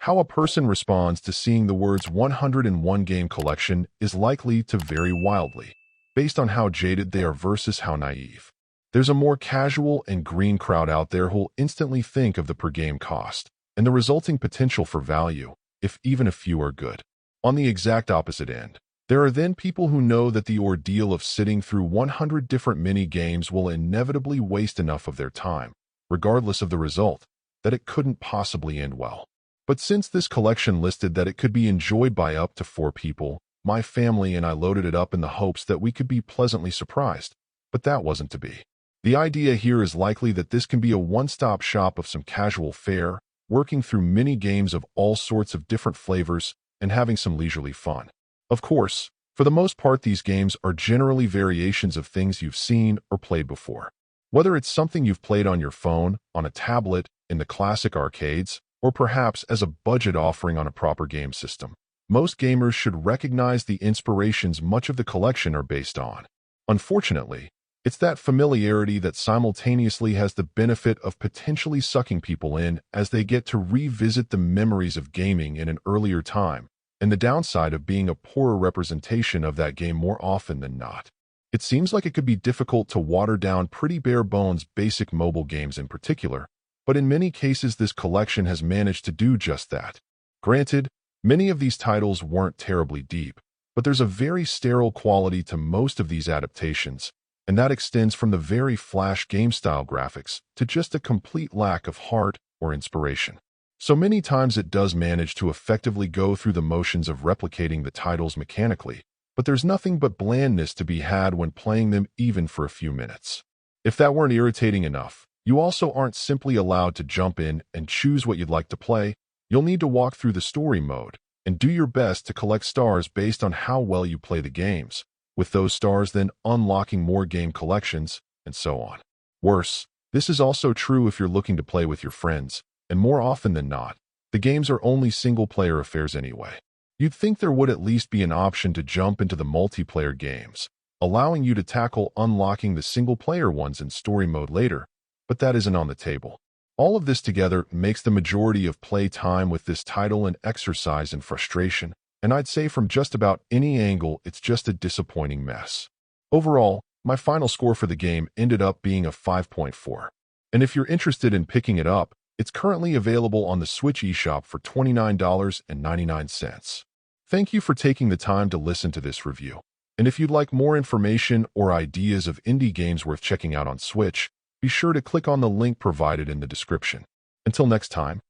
How a person responds to seeing the words 101 game collection is likely to vary wildly, based on how jaded they are versus how naive. There's a more casual and green crowd out there who'll instantly think of the per-game cost and the resulting potential for value, if even a few are good. On the exact opposite end, there are then people who know that the ordeal of sitting through 100 different mini-games will inevitably waste enough of their time, regardless of the result, that it couldn't possibly end well. But since this collection listed that it could be enjoyed by up to 4 people, my family and I loaded it up in the hopes that we could be pleasantly surprised, but that wasn't to be. The idea here is likely that this can be a one-stop shop of some casual fare, working through mini-games of all sorts of different flavors and having some leisurely fun. Of course, for the most part these games are generally variations of things you've seen or played before. Whether it's something you've played on your phone, on a tablet, in the classic arcades, or perhaps as a budget offering on a proper game system, most gamers should recognize the inspirations much of the collection are based on. Unfortunately, it's that familiarity that simultaneously has the benefit of potentially sucking people in as they get to revisit the memories of gaming in an earlier time, and the downside of being a poorer representation of that game more often than not. It seems like it could be difficult to water down pretty bare-bones basic mobile games in particular, but in many cases this collection has managed to do just that. Granted, many of these titles weren't terribly deep, but there's a very sterile quality to most of these adaptations, and that extends from the very flash game-style graphics to just a complete lack of heart or inspiration. So many times it does manage to effectively go through the motions of replicating the titles mechanically, but there's nothing but blandness to be had when playing them even for a few minutes. If that weren't irritating enough, you also aren't simply allowed to jump in and choose what you'd like to play. You'll need to walk through the story mode and do your best to collect stars based on how well you play the games, with those stars then unlocking more game collections, and so on. Worse, this is also true if you're looking to play with your friends, and more often than not, the games are only single-player affairs anyway. You'd think there would at least be an option to jump into the multiplayer games, allowing you to tackle unlocking the single-player ones in story mode later, but that isn't on the table. All of this together makes the majority of play time with this title an exercise in frustration, and I'd say from just about any angle it's just a disappointing mess. Overall, my final score for the game ended up being a 5.4. And if you're interested in picking it up, it's currently available on the Switch eShop for $29.99. Thank you for taking the time to listen to this review. And if you'd like more information or ideas of indie games worth checking out on Switch, be sure to click on the link provided in the description. Until next time.